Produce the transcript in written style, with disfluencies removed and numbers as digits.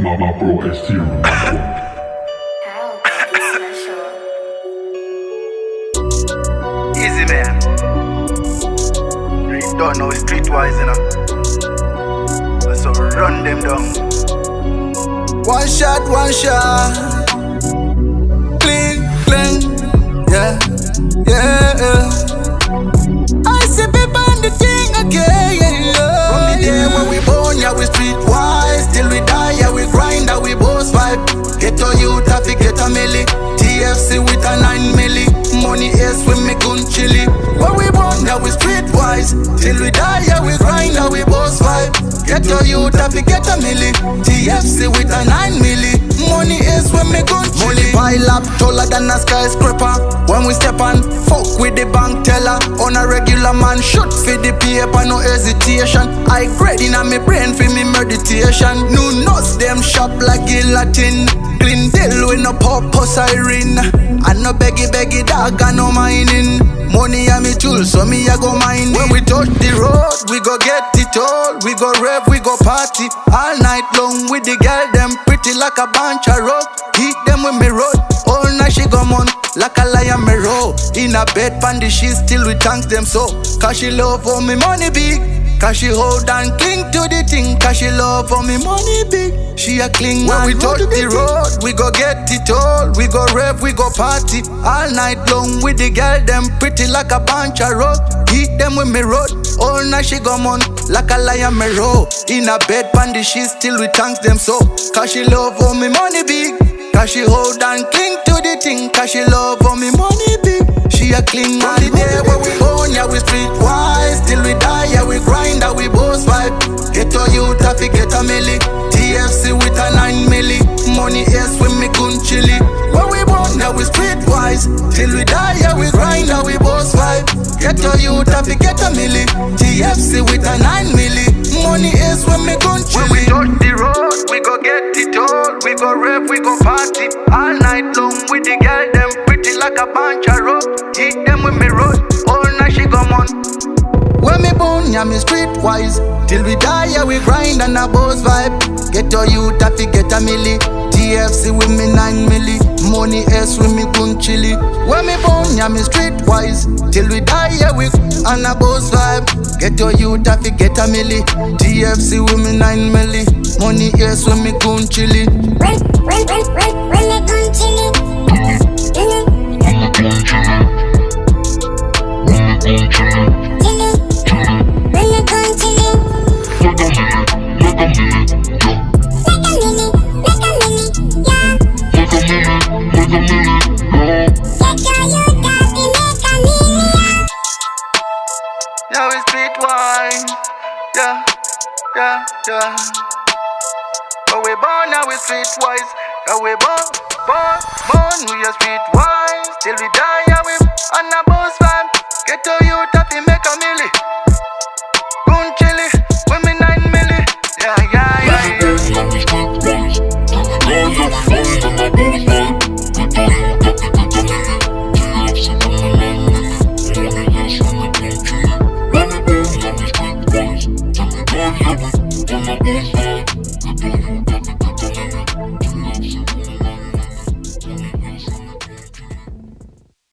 My bro is here. Easy man. You don't know streetwise, you know. So run them down. One shot, clean, yeah, yeah. Icey people on the thing again. From the day when we born, yeah, we streetwise. Till we die, yeah, we grind, yeah, we boss vibe. Get a youth, have to get a milli. TFC with a 9 milli. Money is when me gun chilly. When we born, yeah, we streetwise. Till we die, yeah, we grind, yeah, we boss vibe. Get a youth, have to get a milli. TFC with a 9 milli. Money is when me gun chilly. Money pile up taller than a skyscraper. When we step on, fuck with the bank teller. On a regular man, shoot for the paper, no hesitation. I grade in my brain for me meditation. New nuts, them shop like gelatin. Clean deal with no purpose siren. I no beggy dog, I no mining. Money a me tool, so me a go mining. When we touch the road, we go get it all. We go rev, we go party all night long with the girl. Them pretty like a bunch of rock. Hit them with me road. All night she go on like a lion me roll. In a bed pan the sheets still we thank them so. Cause she love for me money big. Cause she hold and cling to the thing. Cause she love for me money big. She a cling when we touch the road. We go get it all. We go rev, we go party all night long with the girl. Them pretty like a bunch of rock. Hit them with me road. All night she go on like a lion me roll. In a bed pan the sheets still we thank them so. Cause she love for me money big. Cause she hold and cling to the thing. Cause she love for me money big. She a cling on the day when we born, yeah, we streetwise. Till we die, yeah, we grind, yeah, we boss vibe. Get a youth, have to get a milli. TFC with a 9 milli. Money is when me gun chilly. When we born, yeah, we streetwise. Till we die, yeah, we grind, yeah, we boss vibe. Get a youth, have to get a milli. TFC with a 9 milli. Money is when me gun chilly. When we touch the road, we go get it all. We go rev, we go party all night long with the girl. Them pretty like a bunch of rock. Hit them with me road. All night she go on. When me born, yeah, me streetwise. Till we die, yeah, we grind and a boss vibe. Get your youth, have to get a milli. TFC with me 9 milli. Money is with me gun chilly. When me born, yeah, me streetwise. Till we die, yeah, we and a boss vibe. Get your youth, have to get a milli. TFC with me 9 milli. Money is with me gun chilly. When me gun chilly. Yeah, we streetwise. Yeah. But we born, now we streetwise. Yeah, we born, we are streetwise. Till we die, yeah, we on a boss vibe.